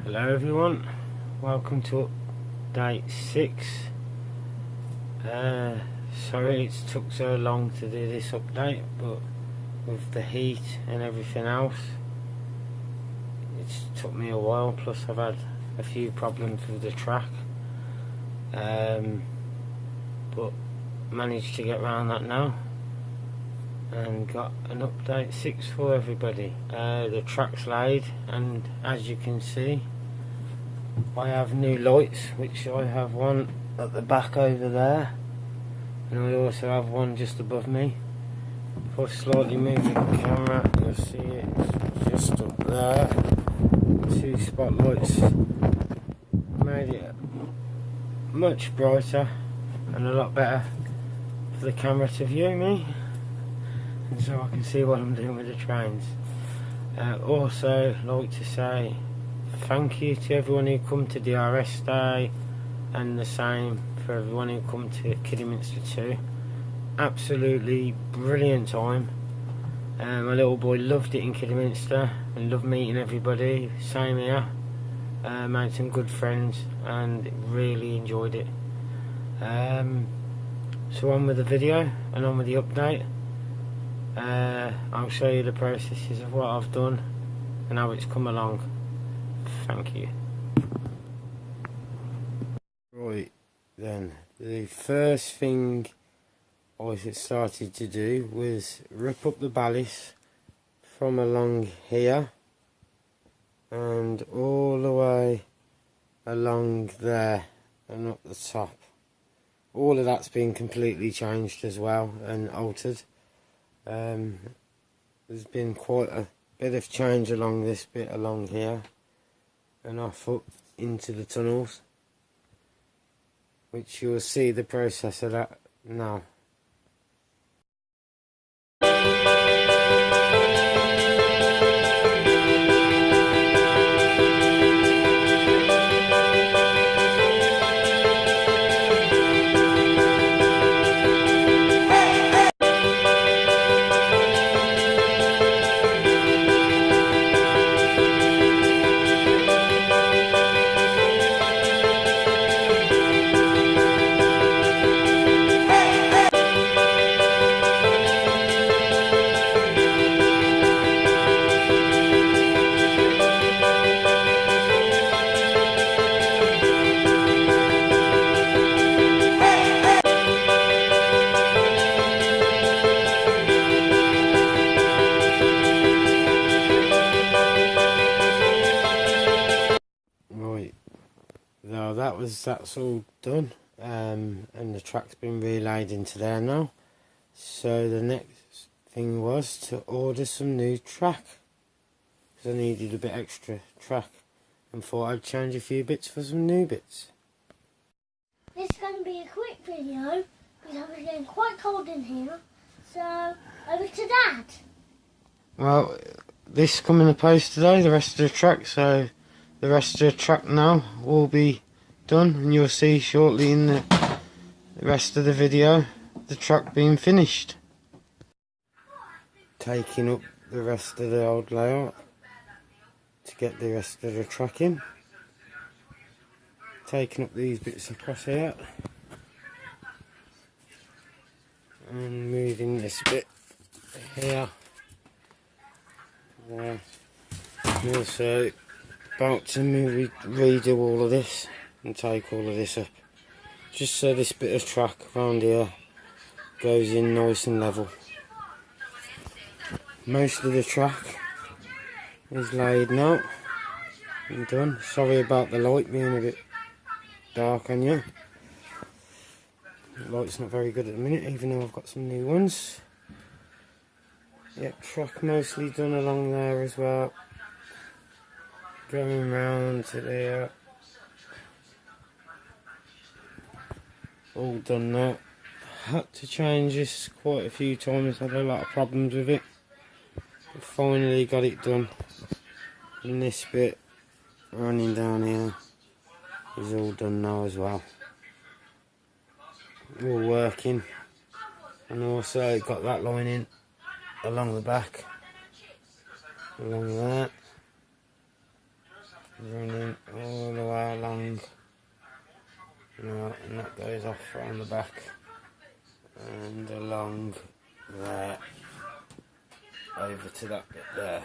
Hello everyone, welcome to update 6. Sorry it's took so long to do this update, but with the heat and everything else it's took me a while, plus I've had a few problems with the track, but managed to get around that now and got an update 6 for everybody. The track's laid, and as you can see I have new lights, which I have one at the back over there, and I also have one just above me. If I slightly move the camera, you'll see it just up there. 2 spotlights made it much brighter and a lot better for the camera to view me, and so I can see what I'm doing with the trains. Also like to say thank you to everyone who come to DRS Day, and the same for everyone who come to Kidderminster too. Absolutely brilliant time. My little boy loved it in Kidderminster and loved meeting everybody. Same here. Made some good friends and really enjoyed it. So on with the video and on with the update. I'll show you the processes of what I've done and how it's come along. Thank you. Right then, the first thing I started to do was rip up the ballast from along here and all the way along there and up the top. All of that's been completely changed as well and altered. There's been quite a bit of change along this bit along here and off up into the tunnels, which you will see the process of that now. That's all done, and the track's been relayed into there now. So the next thing was to order some new track, because I needed a bit extra track and thought I'd change a few bits for some new bits. This is going to be a quick video because it's getting quite cold in here, so over to Dad. Well, this come in the post today, the rest of the track, so the rest of the track now will be done, and you'll see shortly in the rest of the video the track being finished. Taking up the rest of the old layout to get the rest of the track in. Taking up these bits across here and moving this bit here. There. And also about to redo all of this and take all of this up, just so this bit of track around here goes in nice and level. Most of the track is laid now and done. Sorry about the light being a bit dark on you. The light's not very good at the minute, even though I've got some new ones. Yep, track mostly done along there as well. Going round to there. All done now. had to change this quite a few times, had a lot of problems with it. But finally got it done. And this bit running down here is all done now as well. All working. And also got that lining along the back. Along that. Running all the way along. And that goes off around the back. And along there. Over to that bit there.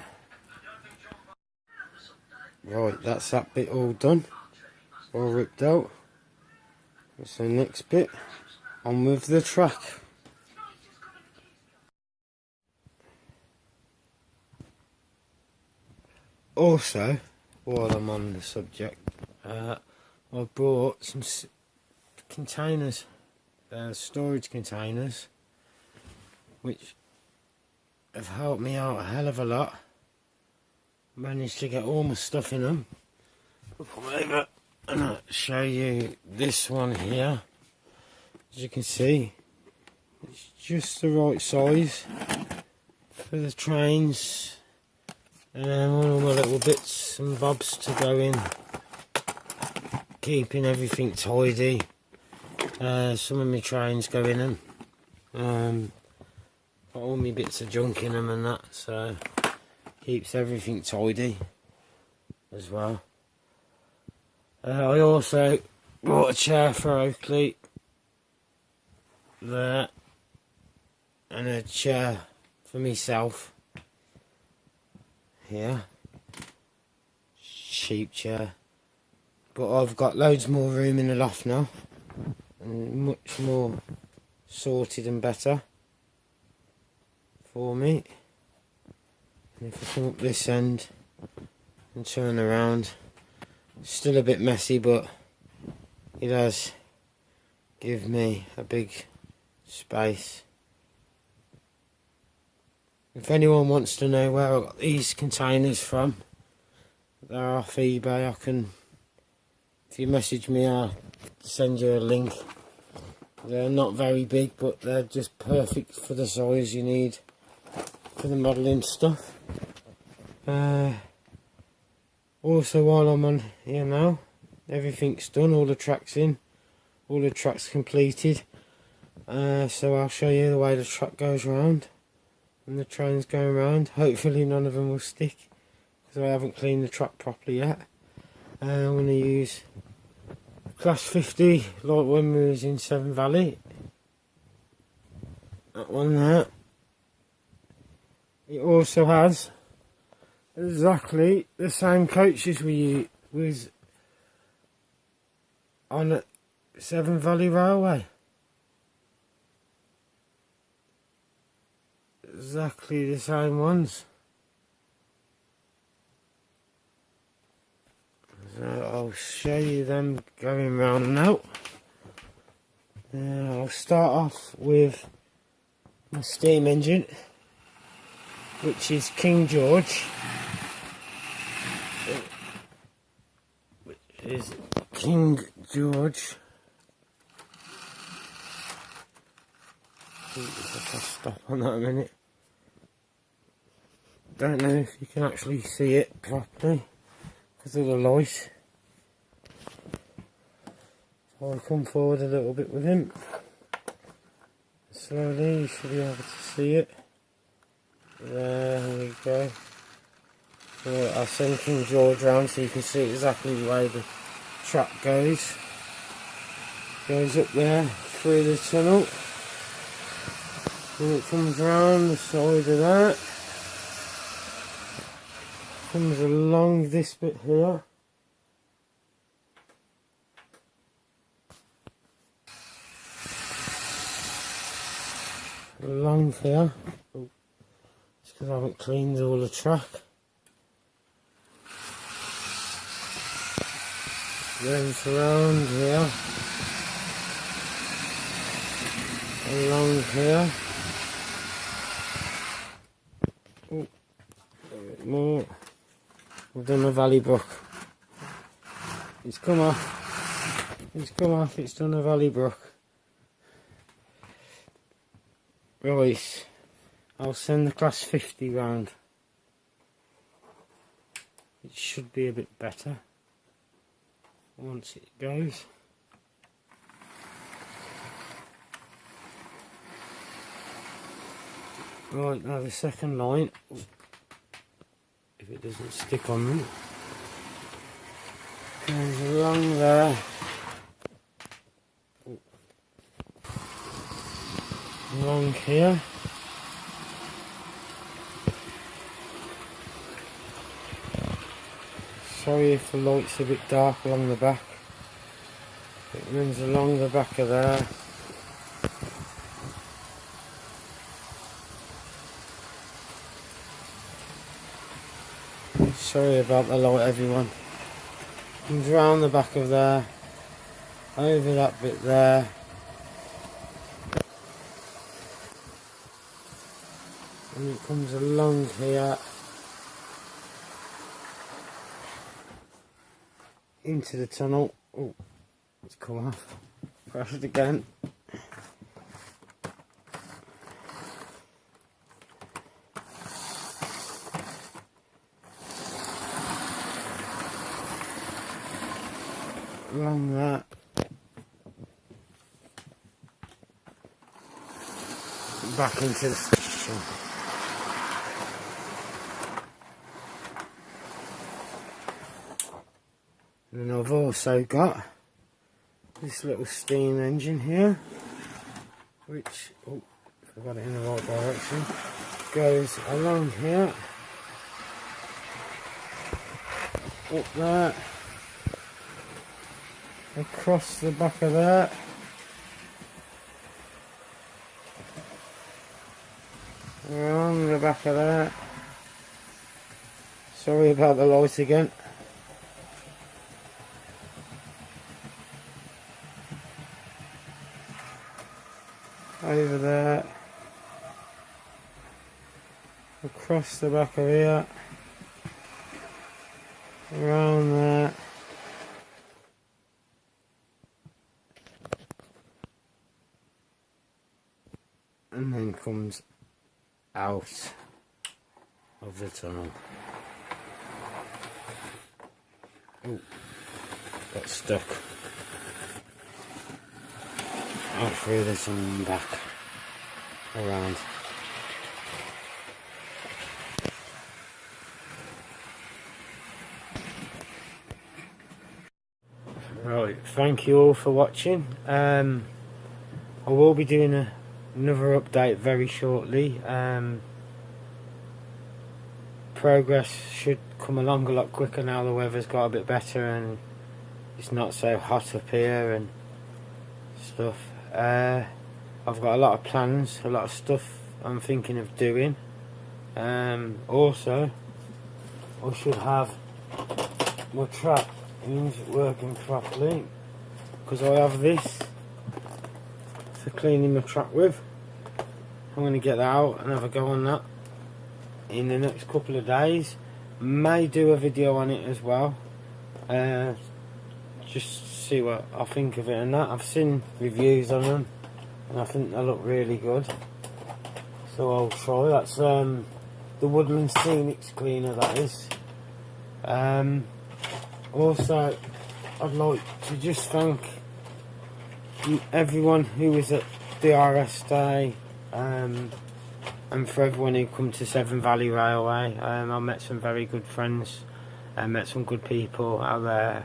Right, that's that bit all done. All ripped out. So next bit, on with the track. Also, while I'm on the subject, I brought some containers, storage containers, which have helped me out a hell of a lot. Managed to get all my stuff in them. I'll come over and I'll show you this one here. As you can see, it's just the right size for the trains. And all my little bits and bobs to go in, keeping everything tidy. Some of my trains go in them. Got all my bits of junk in them and that, so keeps everything tidy as well. I also bought a chair for Oakley there, and a chair for myself here. Cheap chair, but I've got loads more room in the loft now, and much more sorted and better for me. And if I come up this end and turn around, still a bit messy, but it does give me a big space. If anyone wants to know where I got these containers from, they're off eBay. I can, if you message me, I'll send you a link. They're not very big, but they're just perfect for the size you need for the modelling stuff. Also, while I'm on here now, everything's done, all the tracks in, all the tracks completed. So I'll show you the way the track goes round and the train's going round. Hopefully none of them will stick, because I haven't cleaned the track properly yet. I'm going to use Class 50 like when we was in Severn Valley. That one there. It also has exactly the same coaches we was on at Severn Valley Railway. Exactly the same ones. So I'll show you them going round now. I'll start off with my steam engine, which is King George. Which is King George. If I stop on that a minute. Don't know if you can actually see it properly because of the light. So I'll come forward a little bit with him. Slowly, you should be able to see it. There we go. So I'll send King George round so you can see exactly the way the track goes. Goes up there through the tunnel. And it comes round the side of that. Comes along this bit here. Along here. Oh, it's because I haven't cleaned all the track. Then around here. Along here. Oh, a bit more. We've done the Valley Brook. It's come off. It's come off. It's done the Valley Brook. Right, I'll send the class 50 round. It should be a bit better once it goes. Right, now the second line, if it doesn't stick on them, goes along there, along here, sorry if the light's a bit dark along the back, it runs along the back of there. Sorry about the light, everyone. Comes round the back of there, over that bit there, and it comes along here into the tunnel. Oh, it's come off. Press it again. Along that, back into the station. And then I've also got this little steam engine here, which, oh, if I got it in the right direction, goes along here, up there, across the back of that, around the back of that. Sorry about the light again. Over there, across the back of here, around there, and then comes out of the tunnel. Oh, got stuck. Out through the tunnel and back around. Right, thank you all for watching. I will be doing another update very shortly. Progress should come along a lot quicker now the weather's got a bit better and it's not so hot up here and stuff. I've got a lot of plans, a lot of stuff I'm thinking of doing. Also, I should have my trap working properly, because I have this for cleaning my trap with. I'm going to get that out and have a go on that in the next couple of days. May do a video on it as well, just see what I think of it and that. I've seen reviews on them and I think they look really good, so I'll try. That's the Woodland Scenics cleaner, that is. Also, I'd like to just thank everyone who was at DRS Day, and for everyone who come to Severn Valley Railway. I met some very good friends, I met some good people out there.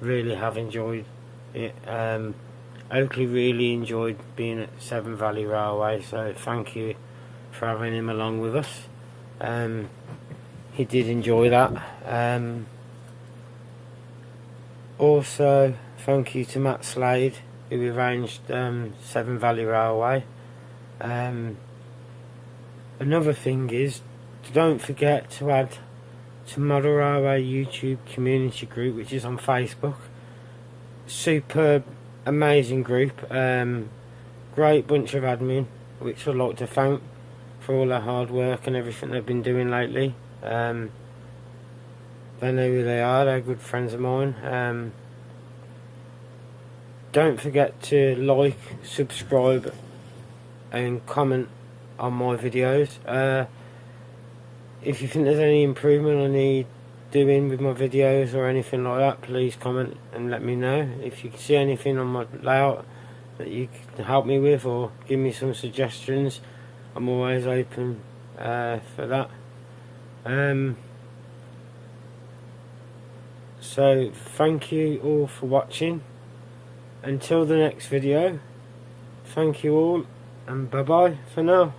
Really have enjoyed it. Oakley really enjoyed being at Severn Valley Railway, so thank you for having him along with us. He did enjoy that. Also, thank you to Matt Slade, who arranged Severn Valley Railway. Another thing is, don't forget to add to Model Railway YouTube community group, which is on Facebook. Superb, amazing group. Great bunch of admin, which I'd like to thank for all their hard work and everything they've been doing lately. They know who they are, they're good friends of mine. Don't forget to like, subscribe and comment on my videos. If you think there's any improvement I need doing with my videos or anything like that, please comment and let me know. If you can see anything on my layout that you can help me with or give me some suggestions, I'm always open for that. So thank you all for watching. Until the next video, thank you all and bye bye for now.